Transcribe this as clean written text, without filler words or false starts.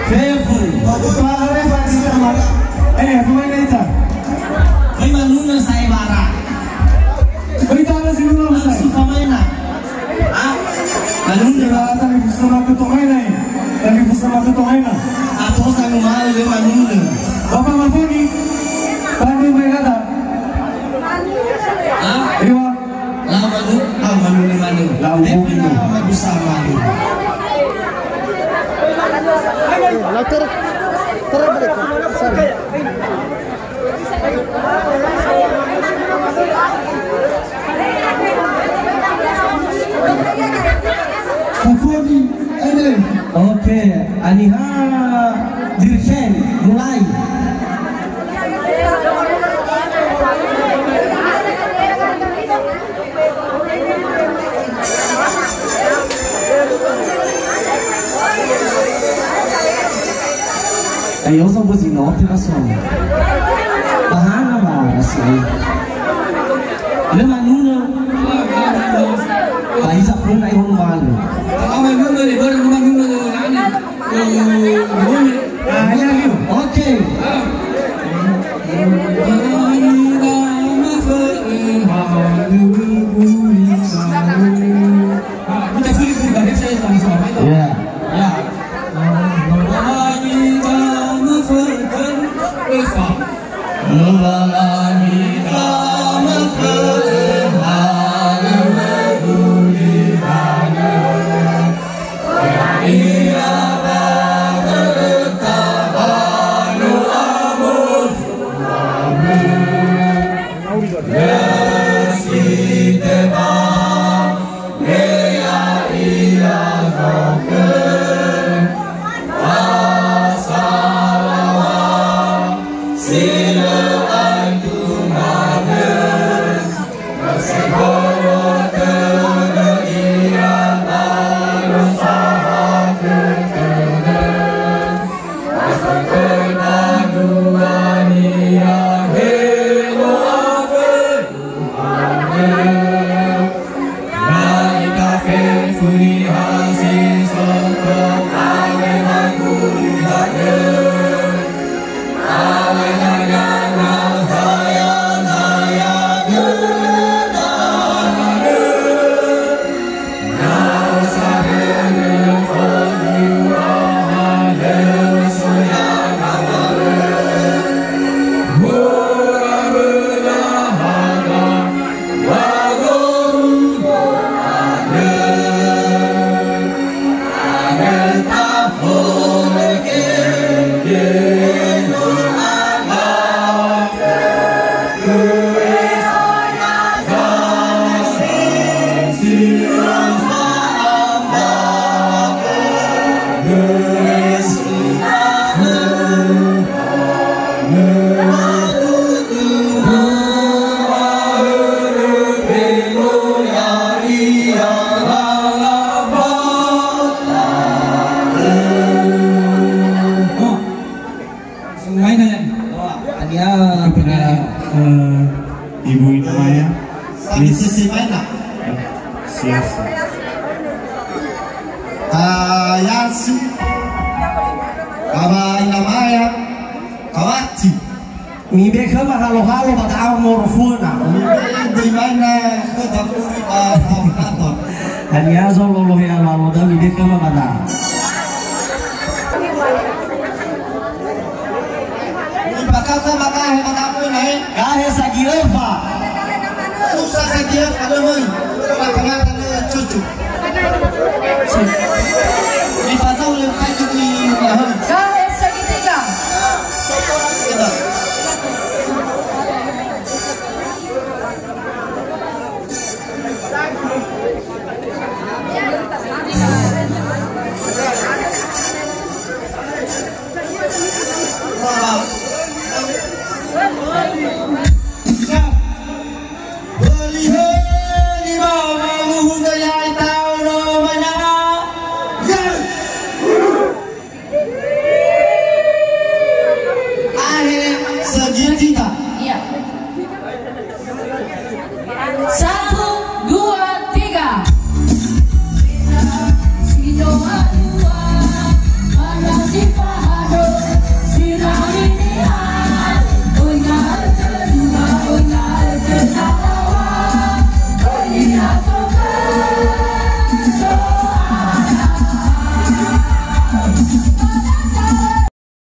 Fefu. Para Reva di sana. Pemain itu. Memang nuna saya bara. Berita apa sih nuna saya? Suka mana? Ah, nuna. Tapi bersama ketuai nih. Tapi bersama ketuai nih. Atau sang mahal memang nuna. Bapak Mafuni. Pandu mereka. Ah, Iya. lama tu, nuna mana? Lama bersama ni. Latar terbalik. Sorry. Mafuni. Ini. Oke, Aniha Dirjen mulai.有什么事我听得上？Bahana mah rasanya. Ada mana? Bisa pun naik rumah lu. Awal dulu ni baru rumah dulu ni. Hanya ni. Oke. Kita sulit sebagai saya sama-sama itu. Ya. Ya. Ibu namanya Sisi mana? Siapa? Yasi. Baba namanya Kawati. Mibe kama halo-halo pada amorfuna. Mibe di mana ketafuri pada Hanya zololo ya lalu dah mibe kama pada. Bakal sama kah pada apa ni? Kah sagileva. Susah saja kalau mun. Bagaimana cucu? Di fasa oleh kayu di mahal. Kahit segitiga. Beli